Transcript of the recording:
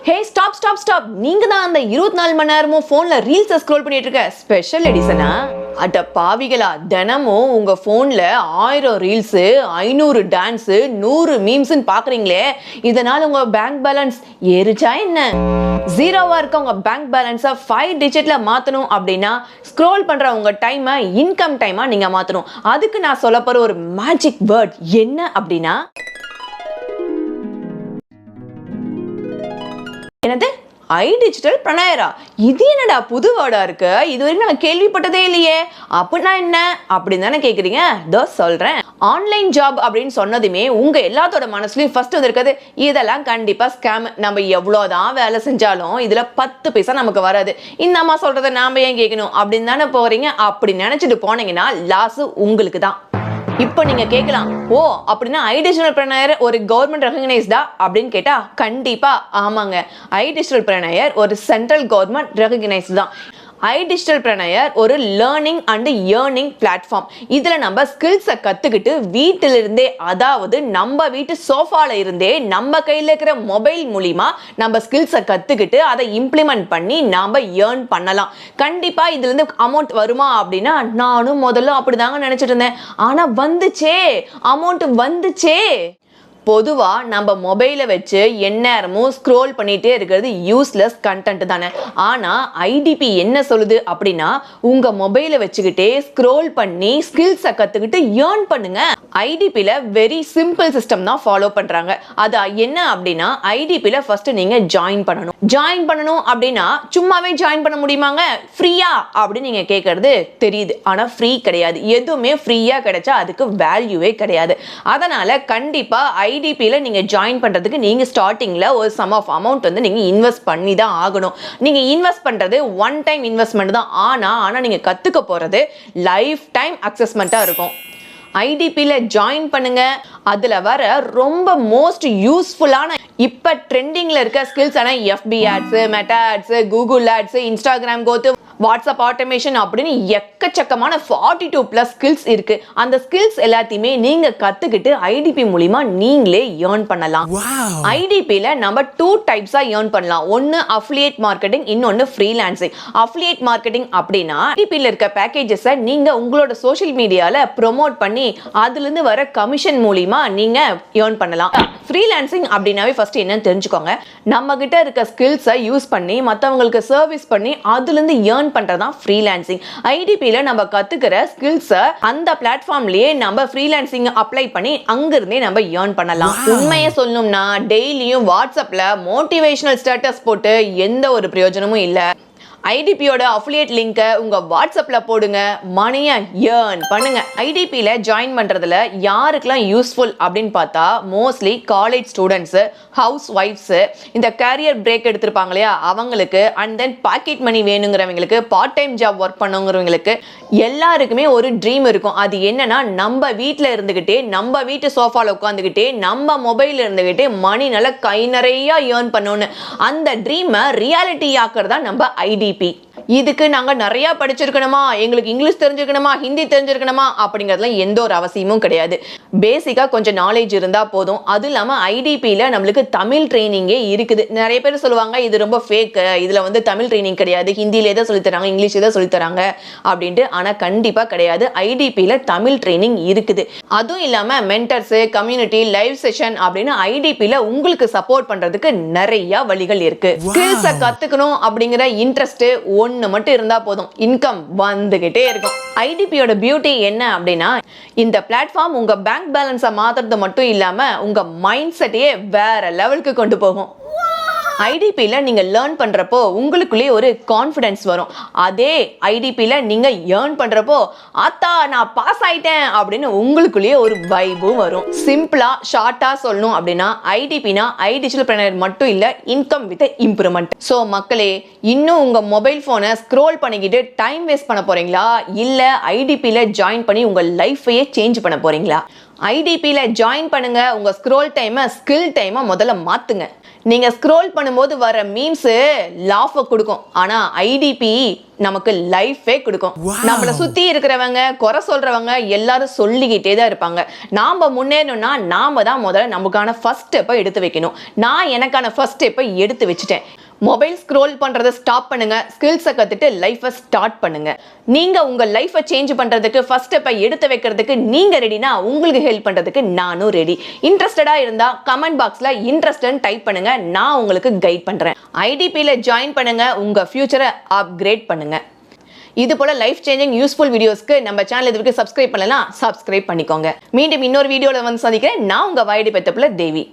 Hey stop நீங்க தான் அந்த 24 மணி நேரமும் போன்ல ரீல்ஸ் ஸ்க்ரோல் பண்ணிட்டு இருக்க ஸ்பெஷல் எடிஷனா? அட பாவிகளா, தினமும் உங்க போன்ல 1000 ரீல்ஸ், 500 டான்ஸ், 100 மீம்ஸ்ன்னு பாக்குறீங்களே, இதனால உங்க பேங்க் பேலன்ஸ் ஏறிச்சா என்ன? ஜீரோவா இருக்க உங்க பேங்க் பேலன்ஸை 5 டிஜிட்ல மாத்தணும் அப்படின்னா ஸ்க்ரோல் பண்ற உங்க டைமை இன்கம் டைமா நீங்க மாத்தணும். அதுக்கு நான் சொல்ல போற ஒரு மேஜிக் வேர்ட் என்ன அப்படின்னா, என்னது iDigital Pranayara? இது என்னடா புது வேர்டா இருக்கு, இது வரைக்கும் நான் கேள்விப்பட்டதே இல்லையே. அப்படின்னா என்ன அப்படின்னு தானே கேக்குறீங்க? இதோ சொல்றேன். ஆன்லைன் ஜாப் அப்படின்னு சொன்னதுமே உங்க எல்லாத்தோட மனசுலயும் ஃபர்ஸ்ட் வந்திருக்கிறது, இதெல்லாம் கண்டிப்பா ஸ்கேம், நம்ம எவ்வளவுதான் வேலை செஞ்சாலும் இதுல 10 பைசா நமக்கு வராது, இந்த அம்மா சொல்றதை நாம ஏன் கேட்கணும் அப்படின்னு தானே போறீங்க. அப்படி நினைச்சிட்டு போனீங்கன்னா லாஸ் உங்களுக்கு தான். இப்போ நீங்க கேட்கலாம், ஓ அப்படின்னா iDigital Pranayara ஒரு கவர்மெண்ட் ரெகக்னைஸ்டா அப்படின்னு கேட்டா கண்டிப்பா ஆமாங்க. iDigital Pranayara ஒரு சென்ட்ரல் கவர்மெண்ட் ரெகக்னைஸ்டு தான். iDigital Pranayara ஒரு லேர்னிங் அண்ட் ஏர்னிங் பிளாட்ஃபார்ம். இதுல நம்ம ஸ்கில்ஸை கத்துக்கிட்டு வீட்டிலிருந்தே, அதாவது நம்ம வீட்டு சோஃபால இருந்தே நம்ம கையில இருக்கிற மொபைல் மூலியமா நம்ம ஸ்கில்ஸை கத்துக்கிட்டு அதை இம்ப்ளிமெண்ட் பண்ணி நாம ஏர்ன் பண்ணலாம். கண்டிப்பா இதுல இருந்து அமௌண்ட் வருமா அப்படின்னா நானும் முதல்ல அப்படிதாங்க நினைச்சிட்டு இருந்தேன். ஆனா வந்துச்சே, அமௌண்ட் வந்துச்சே. பொதுவா நம்ம மொபைலை வச்சு எந்நேரமும் ஸ்க்ரோல் பண்ணிட்டே இருக்கிறது யூஸ்லெஸ் கண்டென்ட் தானே. ஆனா ஐடிபி என்ன சொல்லுது அப்படின்னா, உங்க மொபைலை வச்சுக்கிட்டே ஸ்க்ரோல் பண்ணி ஸ்கில்ஸை கத்துக்கிட்டு ஏர்ன் பண்ணுங்க. ஐடிபில வெரி சிம்பிள் சிஸ்டம் தான் ஃபாலோ பண்றாங்க. அது என்ன அப்படின்னா, ஐடிபில ஃபர்ஸ்ட் நீங்க ஜாயின் பண்ணணும் அப்படின்னா சும்மாவே ஜாயின் பண்ண முடியுமாங்க, ஃப்ரீயா அப்படின்னு நீங்க கேட்கறது தெரியுது. ஆனா ஃப்ரீ கிடையாது. எதுவுமே ஃப்ரீயா கிடைச்சா அதுக்கு வேல்யூவே கிடையாது. அதனால கண்டிப்பா ஐடிபில நீங்க ஜாயின் பண்றதுக்கு நீங்க ஸ்டார்டிங்ல ஒரு சம் ஆஃப் அமௌண்ட் வந்து நீங்க இன்வெஸ்ட் பண்ணி தான் ஆகணும். நீங்க இன்வெஸ்ட் பண்றது ஒன் டைம் இன்வெஸ்ட்மெண்ட் தான். ஆனா நீங்க கத்துக்க போறது லைஃப் டைம் அக்சஸ்மெண்டா இருக்கும். ஐடிபில ஜாயின் பண்ணுங்க. அதுல வர ரொம்ப மோஸ்ட் யூஸ்ஃபுல்லான இப்ப ட்ரெண்டிங்ல இருக்க ஸ்கில்ஸ் ஆன FB ads, Meta ads, Google ads, Instagram கோத், வாட்ஸ்அப் ஆட்டோமேஷன் அப்படின்னு எக்கச்சக்கமான 42+ ஸ்கில்ஸ் இருக்கு. அந்த ஸ்கில்ஸ் எல்லாத்தையுமே நீங்க கத்துக்கிட்டு ஐடிபி மூலமா நீங்களே ஏர்ன் பண்ணலாம். ஐடிபில நம்ம 2 டைப்ஸா ஏர்ன் பண்ணலாம். ஒன்னு அஃபிலியேட் மார்க்கெட்டிங், இன்னொன்னு ஃப்ரீலான்சிங். அஃபிலியேட் மார்க்கெட்டிங் அப்படின்னா ஐடிபில இருக்க பேக்கேஜஸை நீங்க உங்களோட சோஷியல் மீடியால ப்ரோமோட் பண்ணி அதுல இருந்து வர கமிஷன் மூலமா நீங்க ஏர்ன் பண்ணலாம். ஃப்ரீலான்சிங் அப்படின்னாவே ஃபர்ஸ்ட் என்னன்னு தெரிஞ்சுக்கோங்க. நம்ம கிட்ட இருக்க ஸ்கில்ஸை யூஸ் பண்ணி மற்றவங்களுக்கு சர்வீஸ் பண்ணி அதுல இருந்து ஏர்ன் பண்றதுதான் ஃப்ரீலான்சிங். ஐடிபில நம்ம கத்துக்கிற ஸ்கில்ஸை அந்த பிளாட்ஃபார்ம்லயே நம்ம ஃப்ரீலான்சிங் அப்ளை பண்ணி அங்கிருந்தே நம்ம ஏர்ன் பண்ணலாம். உண்மையை சொல்லணும்னா டெய்லியும் வாட்ஸ்அப்ல மோட்டிவேஷனல் ஸ்டேட்டஸ் போட்டு எந்த ஒரு பிரயோஜனமும் இல்லை. ஐடிபியோட அஃபிலியேட் லிங்கை உங்க வாட்ஸ்அப்ல போடுங்க, மணியை ஏர்ன் பண்ணுங்க. ஐடிபில ஜாயின் பண்றதுல யாருக்கெல்லாம் யூஸ்ஃபுல் அப்படின்னு பார்த்தா mostly college students, house wives, இந்த கேரியர் பிரேக் எடுத்திருப்பாங்க இல்லையா அவங்களுக்கு, அண்ட் தென் பாக்கெட் மணி வேணுங்கிறவங்களுக்கு, பார்ட் டைம் ஜாப் ஒர்க் பண்ணுங்கிறவங்களுக்கு எல்லாருக்குமே ஒரு ட்ரீம் இருக்கும். அது என்னன்னா, நம்ம வீட்டில் இருந்துகிட்டே, நம்ம வீட்டு சோஃபால உட்காந்துக்கிட்டே, நம்ம மொபைல் இருந்துகிட்டே மணி நல்லா கை நிறைய ஏர்ன் பண்ணணும்னு. அந்த ட்ரீமை ரியாலிட்டி ஆக்குறதா நம்ம ஐடிபி. இதுக்கு நாங்க நிறைய படிச்சிருக்கணுமா, எங்களுக்கு இங்கிலீஷ் தெரிஞ்சிருக்கணுமா, ஹிந்தி தெரிஞ்சிருக்கணுமா அப்படிங்கிறதுலாம் எந்த ஒரு அவசியமும் கிடையாது. பேசிக்கா கொஞ்சம் நாலேஜ் இருந்தா போதும். அது இல்லாம ஐடிபில நம்மளுக்கு தமிழ் ட்ரைனிங்கே இருக்குது. நிறைய பேர் சொல்லுவாங்க இது ரொம்ப ஃபேக், இதுல வந்து தமிழ் ட்ரைனிங் கிடையாது, ஹிந்தியில தான் சொல்லி தராங்க, இங்கிலீஷ் தான் சொல்லி தராங்க அப்படின்ட்டு. ஆனா கண்டிப்பா கிடையாது. ஐடிபில தமிழ் ட்ரைனிங் இருக்குது. அதுவும் இல்லாம மென்டர்ஸ், கம்யூனிட்டி, லைவ் செஷன் அப்படின்னு ஐடிபில உங்களுக்கு சப்போர்ட் பண்றதுக்கு நிறைய வழிகள் இருக்கு. ஸ்கில்ஸை கத்துக்கணும் அப்படிங்கிற இன்ட்ரெஸ்ட் ஒன்னு மட்டும் இருந்தா போதும், இன்கம் வந்துகிட்டே இருக்கும். ஐடிபியோட பியூட்டி என்ன அப்படின்னா, இந்த பிளாட்ஃபார்ம் உங்க பேங்க் பேலன்ஸை மாத்துறது மட்டும் இல்லாம உங்க மைண்ட் செட்டையே வேற லெவலுக்கு கொண்டு போகும். ஐடிபில நீங்க லேர்ன் பண்றப்போ உங்களுக்குள்ளே ஒரு கான்ஃபிடன்ஸ் வரும். அதே ஐடிபில நீங்க ஏர்ன் பண்றப்போ ஆத்தா நான் பாஸ் ஆயிட்டேன் அப்படின்னு உங்களுக்குள்ளேயே ஒரு வைபும் வரும். சிம்பிளா ஷார்ட்டா சொல்லணும் அப்படின்னா ஐடிபினா iDigital Pranayara மட்டும் இல்ல, இன்கம் வித் இம்ப்ரூவ்மெண்ட். ஸோ மக்களே, இன்னும் உங்க மொபைல் போனை ஸ்க்ரோல் பண்ணிக்கிட்டு டைம் வேஸ்ட் பண்ண போறீங்களா, இல்ல ஐடிபில ஜாயின் பண்ணி உங்க லைஃபையே சேஞ்ச் பண்ண போறீங்களா? ஐடிபில ஜாயின் பண்ணுங்க. உங்க ஸ்க்ரோல் டைமை ஸ்கில் டைமை முதல்ல மாத்துங்க. நீங்க ஸ்க்ரோல் பண்ணும்போது வர மீம்ஸ் லாஃப் கொடுக்கும், ஆனா ஐடிபி நமக்கு லைஃபே கொடுக்கும். நம்மள சுத்தி இருக்கிறவங்க குறை சொல்றவங்க எல்லாரும் சொல்லிக்கிட்டே தான் இருப்பாங்க. நாம முன்னேறணும்னா நாம தான் முதல்ல நமக்கான ஃபர்ஸ்ட் ஸ்டெப்பை எடுத்து வைக்கணும். நான் எனக்கான ஃபர்ஸ்ட் ஸ்டெப்பை எடுத்து வச்சுட்டேன். மொபைல் ஸ்க்ரோல் பண்றதை ஸ்டாப் பண்ணுங்க, ஸ்கில்ஸை கத்துட்டு லைஃபை ஸ்டார்ட் பண்ணுங்க. நீங்க உங்க லைஃபை சேஞ்ச் பண்றதுக்கு ஃபர்ஸ்ட் ஸ்டெப்பை எடுத்து வைக்கிறதுக்கு நீங்க ரெடினா உங்களுக்கு ஹெல்ப் பண்றதுக்கு நானும் ரெடி. இன்ட்ரெஸ்டடா இருந்தா கமெண்ட் பாக்ஸ்ல இன்ட்ரெஸ்ட்னு டைப் பண்ணுங்க, நான் உங்களுக்கு கைட் பண்றேன். ஐடிபில ஜாயின் பண்ணுங்க, உங்க ஃபியூச்சரை அப்கிரேட் பண்ணுங்க. இது போல லைஃப் சேஞ்சிங் யூஸ்ஃபுல் வீடியோஸ்க்கு நம்ம சேனல் இதுக்கு சப்ஸ்கிரைப் பண்ணலாம், சப்ஸ்கிரைப் பண்ணிக்கோங்க. மீண்டும் இன்னொரு வீடியோல வந்து சந்திக்கிறேன். நான் உங்க வைடி பெத்தப்புல தேவி.